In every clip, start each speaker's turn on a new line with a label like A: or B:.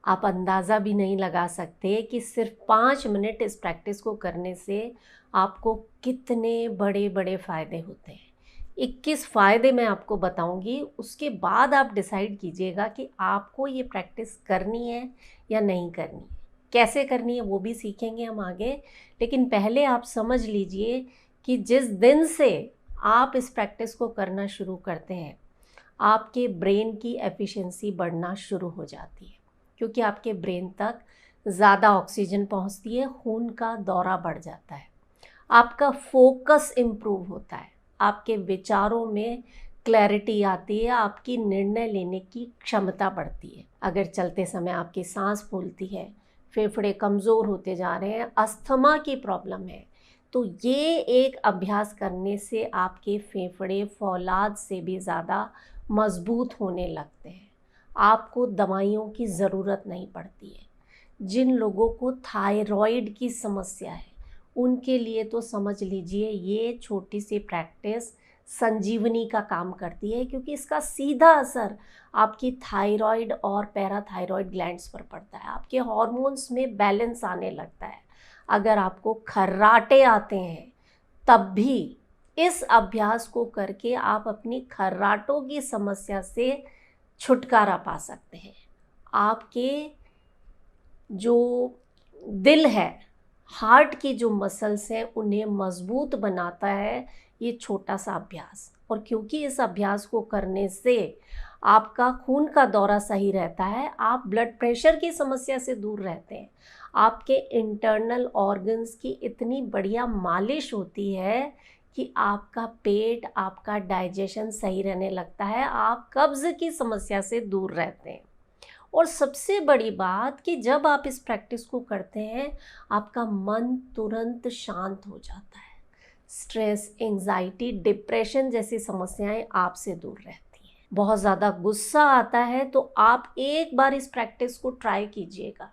A: आप अंदाज़ा भी नहीं लगा सकते कि सिर्फ 5 मिनट इस प्रैक्टिस को करने से आपको कितने बड़े बड़े फ़ायदे होते हैं। 21 फ़ायदे मैं आपको बताऊंगी, उसके बाद आप डिसाइड कीजिएगा कि आपको ये प्रैक्टिस करनी है या नहीं करनी। कैसे करनी है वो भी सीखेंगे हम आगे, लेकिन पहले आप समझ लीजिए कि जिस दिन से आप इस प्रैक्टिस को करना शुरू करते हैं, आपके ब्रेन की एफिशिएंसी बढ़ना शुरू हो जाती है, क्योंकि आपके ब्रेन तक ज़्यादा ऑक्सीजन पहुंचती है, खून का दौरा बढ़ जाता है, आपका फोकस इम्प्रूव होता है, आपके विचारों में क्लैरिटी आती है, आपकी निर्णय लेने की क्षमता बढ़ती है। अगर चलते समय आपकी सांस फूलती है, फेफड़े कमज़ोर होते जा रहे हैं, अस्थमा की प्रॉब्लम है, तो ये एक अभ्यास करने से आपके फेफड़े फौलाद से भी ज़्यादा मजबूत होने लगते हैं। आपको दवाइयों की ज़रूरत नहीं पड़ती है। जिन लोगों को थायराइड की समस्या है, उनके लिए तो समझ लीजिए ये छोटी सी प्रैक्टिस संजीवनी का काम करती है, क्योंकि इसका सीधा असर आपकी थायराइड और पैराथायराइड ग्लैंड्स पर पड़ता है। आपके हार्मोन्स में बैलेंस आने लगता है। अगर आपको खर्राटे आते हैं, तब भी इस अभ्यास को करके आप अपनी खर्राटों की समस्या से छुटकारा पा सकते हैं। आपके जो दिल है, हार्ट की जो मसल्स हैं, उन्हें मजबूत बनाता है ये छोटा सा अभ्यास। और क्योंकि इस अभ्यास को करने से आपका खून का दौरा सही रहता है, आप ब्लड प्रेशर की समस्या से दूर रहते हैं, आपके इंटरनल ऑर्गन्स की इतनी बढ़िया मालिश होती है कि आपका पेट, आपका डाइजेशन सही रहने लगता है, आप कब्ज़ की समस्या से दूर रहते हैं। और सबसे बड़ी बात कि जब आप इस प्रैक्टिस को करते हैं, आपका मन तुरंत शांत हो जाता है। स्ट्रेस, एंजाइटी, डिप्रेशन जैसी समस्याएं आपसे दूर रहती हैं। बहुत ज़्यादा गुस्सा आता है तो आप एक बार इस प्रैक्टिस को ट्राई कीजिएगा।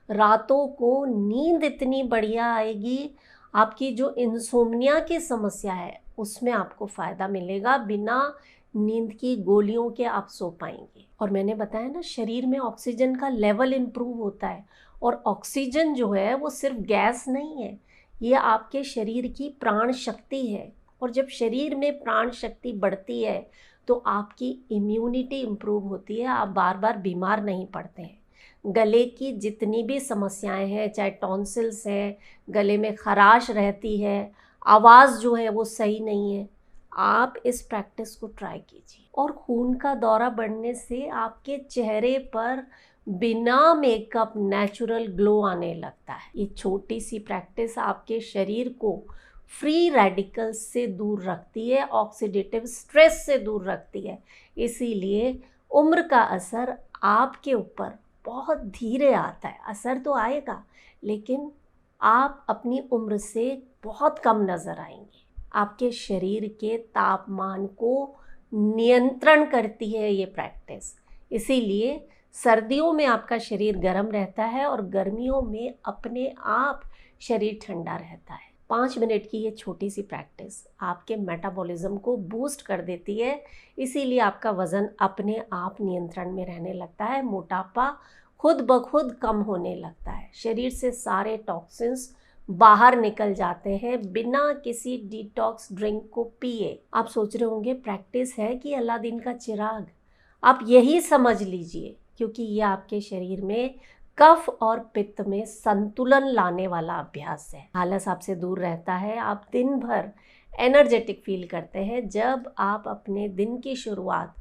A: रातों को नींद इतनी बढ़िया आएगी, आपकी जो इंसोम्निया की समस्या है उसमें आपको फ़ायदा मिलेगा। बिना नींद की गोलियों के आप सो पाएंगे। और मैंने बताया ना, शरीर में ऑक्सीजन का लेवल इम्प्रूव होता है, और ऑक्सीजन जो है वो सिर्फ गैस नहीं है, ये आपके शरीर की प्राण शक्ति है। और जब शरीर में प्राण शक्ति बढ़ती है तो आपकी इम्यूनिटी इम्प्रूव होती है, आप बार बार बीमार नहीं पड़ते हैं। गले की जितनी भी समस्याएं हैं, चाहे टॉन्सिल्स हैं, गले में खराश रहती है, आवाज़ जो है वो सही नहीं है, आप इस प्रैक्टिस को ट्राई कीजिए। और खून का दौरा बढ़ने से आपके चेहरे पर बिना मेकअप नेचुरल ग्लो आने लगता है। ये छोटी सी प्रैक्टिस आपके शरीर को फ्री रेडिकल्स से दूर रखती है, ऑक्सीडेटिव स्ट्रेस से दूर रखती है। इसीलिए उम्र का असर आपके ऊपर बहुत धीरे आता है। असर तो आएगा, लेकिन आप अपनी उम्र से बहुत कम नज़र आएंगे। आपके शरीर के तापमान को नियंत्रण करती है ये प्रैक्टिस। इसीलिए सर्दियों में आपका शरीर गर्म रहता है और गर्मियों में अपने आप शरीर ठंडा रहता है। 5 मिनट की ये छोटी सी प्रैक्टिस आपके मेटाबॉलिज्म को बूस्ट कर देती है। इसीलिए आपका वज़न अपने आप नियंत्रण में रहने लगता है, मोटापा खुद ब खुद कम होने लगता है, शरीर से सारे टॉक्सिन्स बाहर निकल जाते हैं बिना किसी डिटॉक्स ड्रिंक को पिए। आप सोच रहे होंगे प्रैक्टिस है कि अलादीन का चिराग? आप यही समझ लीजिए, क्योंकि ये आपके शरीर में कफ और पित्त में संतुलन लाने वाला अभ्यास है। आलस आपसे दूर रहता है, आप दिन भर एनर्जेटिक फील करते हैं जब आप अपने दिन की शुरुआत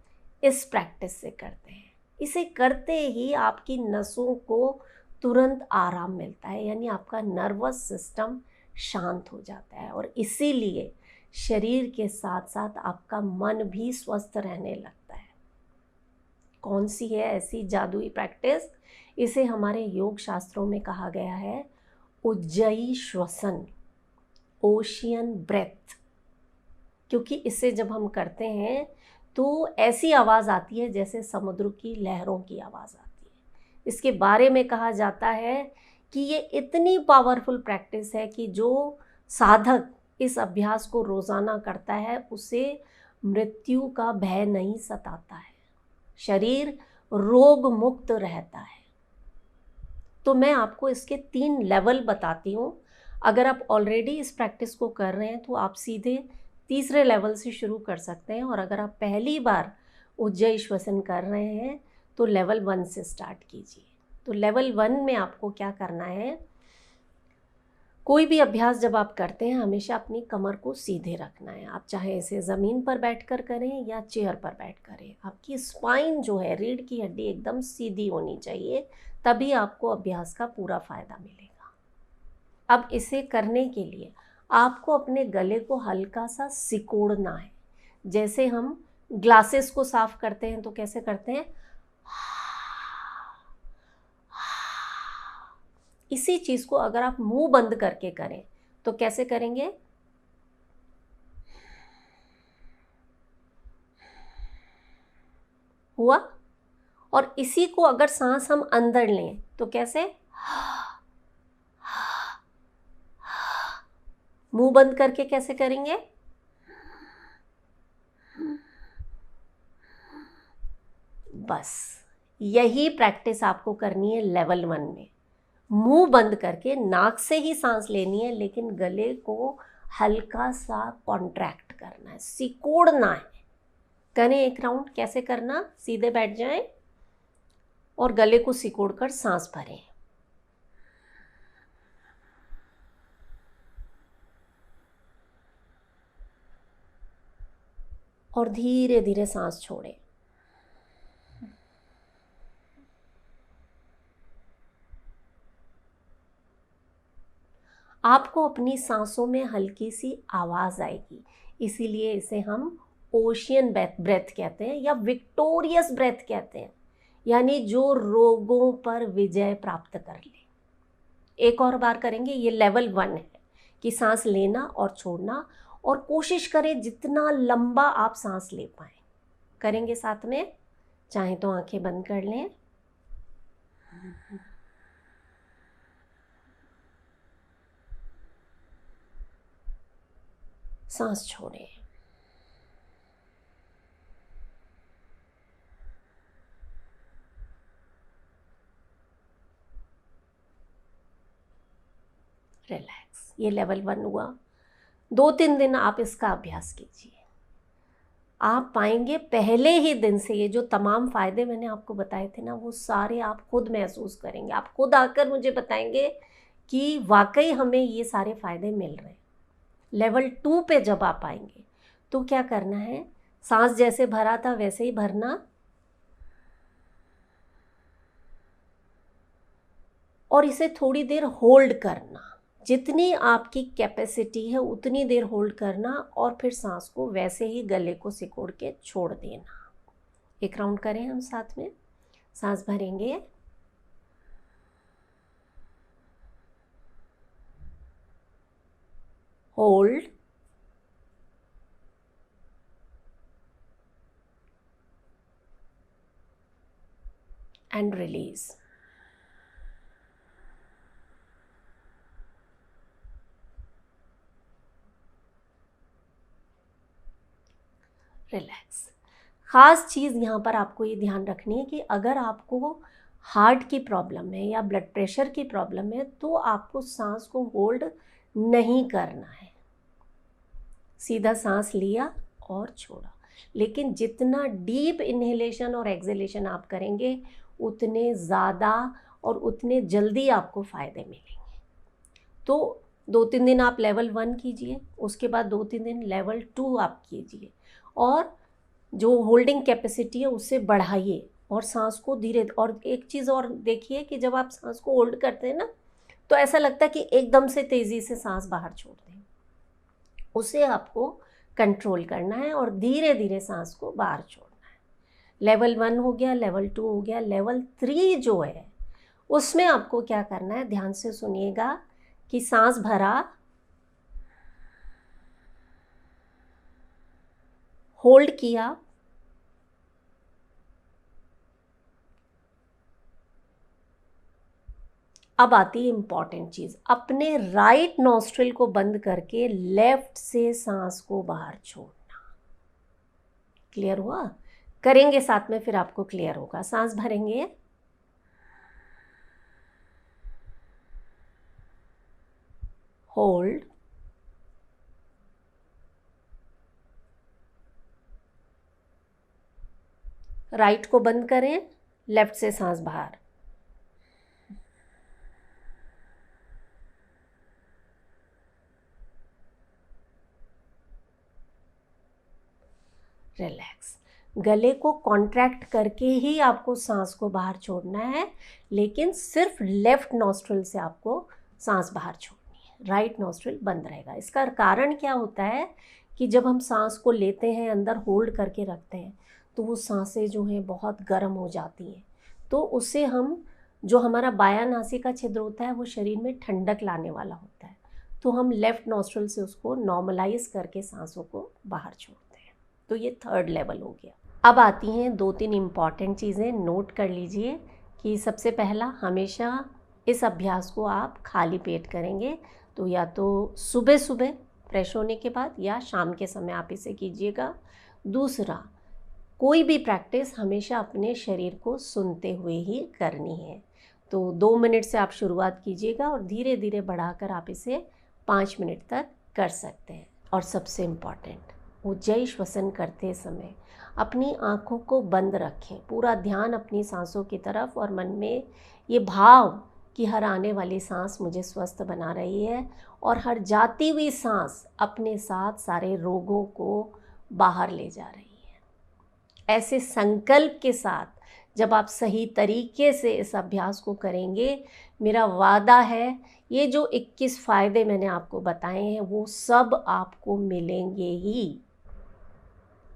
A: इस प्रैक्टिस से करते हैं। इसे करते ही आपकी नसों को तुरंत आराम मिलता है, यानी आपका नर्वस सिस्टम शांत हो जाता है, और इसीलिए शरीर के साथ साथ आपका मन भी स्वस्थ रहने लगता है। कौन सी है ऐसी जादुई प्रैक्टिस? इसे हमारे योग शास्त्रों में कहा गया है उज्जयी श्वसन, ओशियन ब्रेथ। क्योंकि इसे जब हम करते हैं तो ऐसी आवाज़ आती है जैसे समुद्र की लहरों की आवाज़ आती है। इसके बारे में कहा जाता है कि ये इतनी पावरफुल प्रैक्टिस है कि जो साधक इस अभ्यास को रोज़ाना करता है उसे मृत्यु का भय नहीं सताता है, शरीर रोग मुक्त रहता है। तो मैं आपको इसके 3 लेवल बताती हूँ। अगर आप ऑलरेडी इस प्रैक्टिस को कर रहे हैं तो आप सीधे तीसरे लेवल से शुरू कर सकते हैं, और अगर आप पहली बार उज्जयी श्वसन कर रहे हैं तो लेवल 1 से स्टार्ट कीजिए। तो लेवल 1 में आपको क्या करना है, कोई भी अभ्यास जब आप करते हैं हमेशा अपनी कमर को सीधे रखना है। आप चाहे इसे ज़मीन पर बैठकर करें या चेयर पर बैठ करें, आपकी स्पाइन जो है, रीढ़ की हड्डी एकदम सीधी होनी चाहिए, तभी आपको अभ्यास का पूरा फ़ायदा मिलेगा। अब इसे करने के लिए आपको अपने गले को हल्का सा सिकोड़ना है। जैसे हम ग्लासेस को साफ़ करते हैं तो कैसे करते हैं, इसी चीज़ को अगर आप मुंह बंद करके करें तो कैसे करेंगे, हुआ। और इसी को अगर सांस हम अंदर लें तो कैसे, मुंह बंद करके कैसे करेंगे, बस यही प्रैक्टिस आपको करनी है लेवल 1 में। मुंह बंद करके नाक से ही सांस लेनी है, लेकिन गले को हल्का सा कॉन्ट्रैक्ट करना है, सिकोड़ना है। करें एक राउंड, कैसे करना, सीधे बैठ जाएं और गले को सिकोड़कर सांस भरें। और धीरे धीरे सांस छोड़ें। आपको अपनी सांसों में हल्की सी आवाज़ आएगी, इसीलिए इसे हम ओशियन ब्रेथ कहते हैं या विक्टोरियस ब्रेथ कहते हैं, यानी जो रोगों पर विजय प्राप्त कर ले। एक और बार करेंगे, ये लेवल 1 है कि सांस लेना और छोड़ना, और कोशिश करें जितना लंबा आप सांस ले पाएं। करेंगे साथ में, चाहे तो आंखें बंद कर लें। सांस छोड़ें। रिलैक्स। ये लेवल 1 हुआ। 2-3 दिन आप इसका अभ्यास कीजिए, आप पाएंगे पहले ही दिन से ये जो तमाम फ़ायदे मैंने आपको बताए थे ना, वो सारे आप खुद महसूस करेंगे। आप खुद आकर मुझे बताएंगे कि वाकई हमें ये सारे फ़ायदे मिल रहे हैं। लेवल 2 पे जब आप आएंगे तो क्या करना है, सांस जैसे भरा था वैसे ही भरना, और इसे थोड़ी देर होल्ड करना। जितनी आपकी कैपेसिटी है उतनी देर होल्ड करना, और फिर सांस को वैसे ही गले को सिकोड़ के छोड़ देना। एक राउंड करें हम साथ में। सांस भरेंगे, होल्ड, एंड रिलीज। रिलैक्स। ख़ास चीज़ यहाँ पर आपको ये ध्यान रखनी है कि अगर आपको हार्ट की प्रॉब्लम है या ब्लड प्रेशर की प्रॉब्लम है तो आपको सांस को होल्ड नहीं करना है, सीधा सांस लिया और छोड़ा। लेकिन जितना डीप इन्हेलेशन और एक्सहेलेशन आप करेंगे उतने ज़्यादा और उतने जल्दी आपको फ़ायदे मिलेंगे। तो 2-3 दिन आप लेवल 1 कीजिए, उसके बाद 2-3 दिन लेवल 2 आप कीजिए, और जो होल्डिंग कैपेसिटी है उससे बढ़ाइए, और सांस को धीरे। और एक चीज़ और देखिए कि जब आप सांस को होल्ड करते हैं ना तो ऐसा लगता है कि एकदम से तेज़ी से सांस बाहर छोड़ दें, उसे आपको कंट्रोल करना है और धीरे धीरे सांस को बाहर छोड़ना है। लेवल 1 हो गया, लेवल 2 हो गया। लेवल 3 जो है उसमें आपको क्या करना है, ध्यान से सुनिएगा कि सांस भरा, होल्ड किया, अब आती है इंपॉर्टेंट चीज़, अपने राइट नॉस्ट्रिल को बंद करके लेफ्ट से सांस को बाहर छोड़ना। क्लियर हुआ? करेंगे साथ में, फिर आपको क्लियर होगा। सांस भरेंगे, होल्ड, राइट को बंद करें, लेफ्ट से सांस बाहर, रिलैक्स। गले को कॉन्ट्रैक्ट करके ही आपको सांस को बाहर छोड़ना है, लेकिन सिर्फ लेफ्ट नॉस्ट्रिल से आपको सांस बाहर छोड़नी है, राइट नॉस्ट्रिल बंद रहेगा। इसका कारण क्या होता है कि जब हम सांस को लेते हैं, अंदर होल्ड करके रखते हैं, तो वो सांसें जो हैं बहुत गर्म हो जाती हैं। तो उससे हम, जो हमारा बायां नासिका छिद्र होता है, वो शरीर में ठंडक लाने वाला होता है। तो हम लेफ्ट नॉस्ट्रिल से उसको नॉर्मलाइज करके सांसों को बाहर छोड़ते हैं। तो ये थर्ड लेवल हो गया। अब आती हैं 2-3 इम्पॉर्टेंट चीज़ें, नोट कर लीजिए कि सबसे पहला, हमेशा इस अभ्यास को आप खाली पेट करेंगे। तो या तो सुबह सुबह फ्रेश होने के बाद या शाम के समय आप इसे कीजिएगा। दूसरा, कोई भी प्रैक्टिस हमेशा अपने शरीर को सुनते हुए ही करनी है। तो 2 मिनट से आप शुरुआत कीजिएगा और धीरे धीरे बढ़ाकर आप इसे 5 मिनट तक कर सकते हैं। और सबसे इम्पॉर्टेंट, उज्जयी श्वसन करते समय अपनी आँखों को बंद रखें, पूरा ध्यान अपनी सांसों की तरफ, और मन में ये भाव कि हर आने वाली सांस मुझे स्वस्थ बना रही है और हर जाती हुई सांस अपने साथ सारे रोगों को बाहर ले जा रही है। ऐसे संकल्प के साथ जब आप सही तरीके से इस अभ्यास को करेंगे, मेरा वादा है ये जो 21 फ़ायदे मैंने आपको बताए हैं वो सब आपको मिलेंगे ही।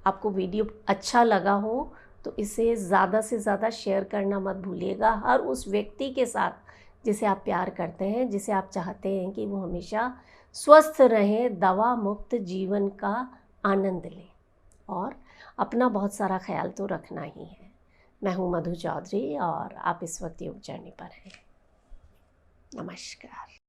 A: आपको वीडियो अच्छा लगा हो तो इसे ज़्यादा से ज़्यादा शेयर करना मत भूलिएगा, हर उस व्यक्ति के साथ जिसे आप प्यार करते हैं, जिसे आप चाहते हैं कि वो हमेशा स्वस्थ रहें, दवा मुक्त जीवन का आनंद लें। और अपना बहुत सारा ख्याल तो रखना ही है। मैं हूँ मधु चौधरी और आप इस वक्त योग जर्नी पर हैं। नमस्कार।